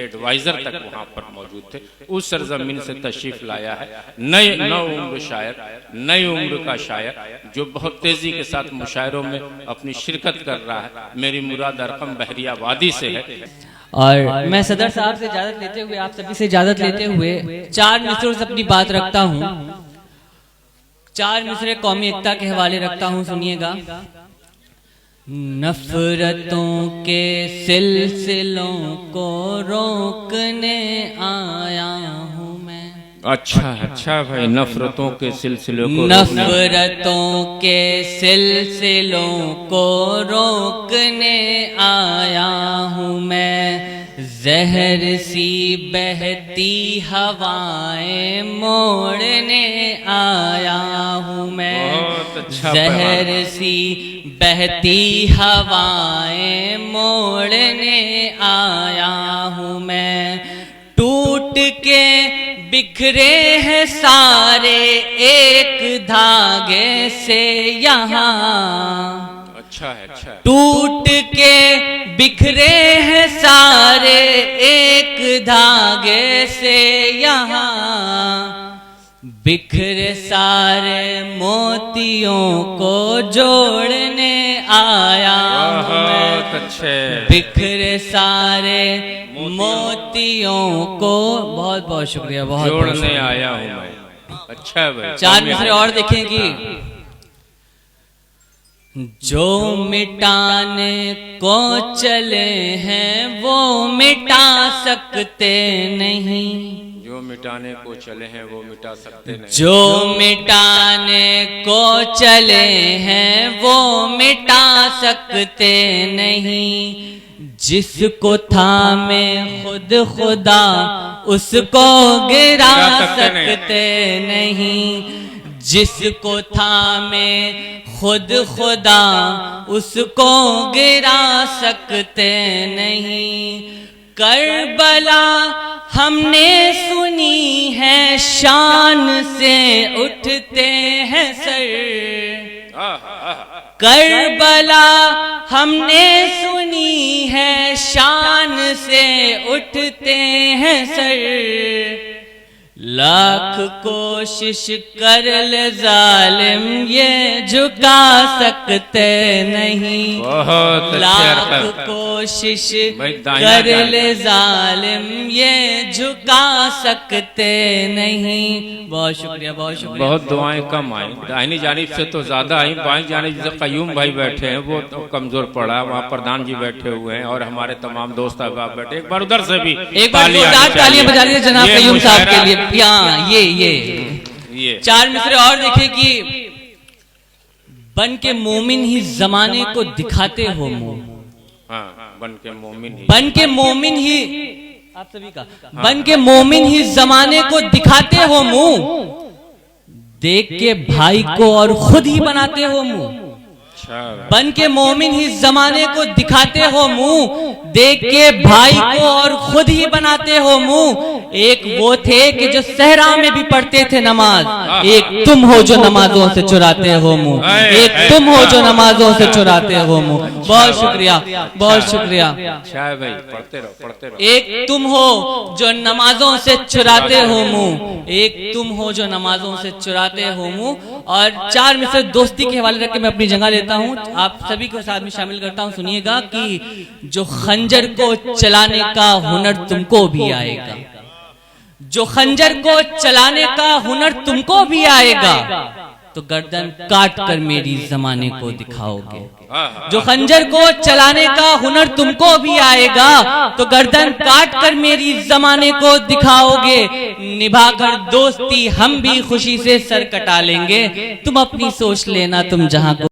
Adviser तक वहाँ पर मौजूद थे। उस सरजमीन से तशरीफ लाया है नौ उम्र शायर, नई उम्र का शायर जो बहुत तेजी के साथ मुशायरों में अपनी शिरकत कर रहा है। मेरी मुराद अरकम बहरिया वादी से है। और मैं सदर साहब से इजाजत लेते हुए, आप सभी से इजाजत लेते हुए 4 मिसरों से अपनी बात रखता हूँ। 4 मिसरे कौमी एकता के हवाले रखता हूँ, सुनिएगा। नफरतों के सिलसिलों को रोकने आया हूँ मैं। अच्छा भाई, नफरतों के सिलसिलों को, नफरतों के सिलसिलों को रोकने आया हूँ मैं। जहर सी बहती हवाएं मोड़ने आया हूँ मैं। जहर सी बहती हवाएं मोड़ने आया हूँ मैं। टूट के बिखरे हैं सारे एक धागे से यहाँ। अच्छा है। टूट के बिखरे हैं सारे एक धागे से यहाँ। बिखरे सारे मोतियों को जोड़ने आया हूँ मैं। बिखरे सारे मोतियों को, बहुत बहुत शुक्रिया, बहुत जोड़ने आया हूँ मैं। अच्छा भाई, 4 मिसरे और देखेंगी। जो मिटाने को चले हैं वो मिटा सकते नहीं। जो मिटाने को चले हैं वो मिटा सकते नहीं। जो मिटाने को चले हैं वो मिटा सकते नहीं। जिसको थामे खुद खुदा उसको गिरा सकते नहीं। जिसको थामे खुद खुदा उसको गिरा सकते नहीं। करबला हमने सुनी है, शान से उठते हैं सर। करबला हमने सुनी है, शान से उठते हैं सर। लाख कोशिश कर ले जालिम ये झुका सकते नहीं। लाख कोशिश कर ले जालिम ये झुका सकते नहीं। बहुत शुक्रिया, बहुत शुक्रिया। बहुत दुआएं कम आई, दाहिनी जानिब से तो ज्यादा आई। बाईं जानिब से कयूम भाई बैठे हैं, वो तो कमजोर पड़ा। वहाँ प्रधान जी बैठे हुए हैं और हमारे तमाम दोस्त अहबाब बैठे। एक बार उधर से भी एक बार तालियां बजा दीजिए जनाब कयूम साहब के लिए। ये 4 मिसरे और देखे कि बन के मोमिन ही जमाने को दिखाते हो मुंह। बन के मोमिन ही, बन के मोमिन ही, आप सभी का, बन के मोमिन ही जमाने को दिखाते हो मुंह। देख के भाई को और खुद ही बनाते हो मुंह। बन के मोमिन ही जमाने को दिखाते हो मुंह। देख के भाई को और खुद ही बनाते हो मुंह। एक वो थे कि जो सहरा में भी पढ़ते थे नमाज। एक तुम हो जो नमाजों से चुराते हो मुंह। एक तुम हो जो नमाजों से चुराते हो मुंह। बहुत शुक्रिया, बहुत शुक्रिया। पढ़ते रहो। एक तुम हो जो नमाजों से चुराते हो मुंह। एक तुम हो जो नमाजों से चुराते हो मुंह। और 4 मिसरे दोस्ती के हवाले रख के मैं अपनी जगह लेता हूँ, आप सभी को साथ में शामिल करता हूँ। सुनिएगा कि जो खंजर को चलाने का हुनर तुमको भी आएगा। जो खंजर को चलाने का हुनर तुमको भी आएगा तो गर्दन काट कर मेरी जमाने को दिखाओगे। जो खंजर को चलाने का हुनर तुमको भी आएगा तो गर्दन काट कर मेरी जमाने को दिखाओगे। निभाकर दोस्ती हम भी खुशी से सर कटा लेंगे। तुम अपनी सोच लेना, तुम जहां को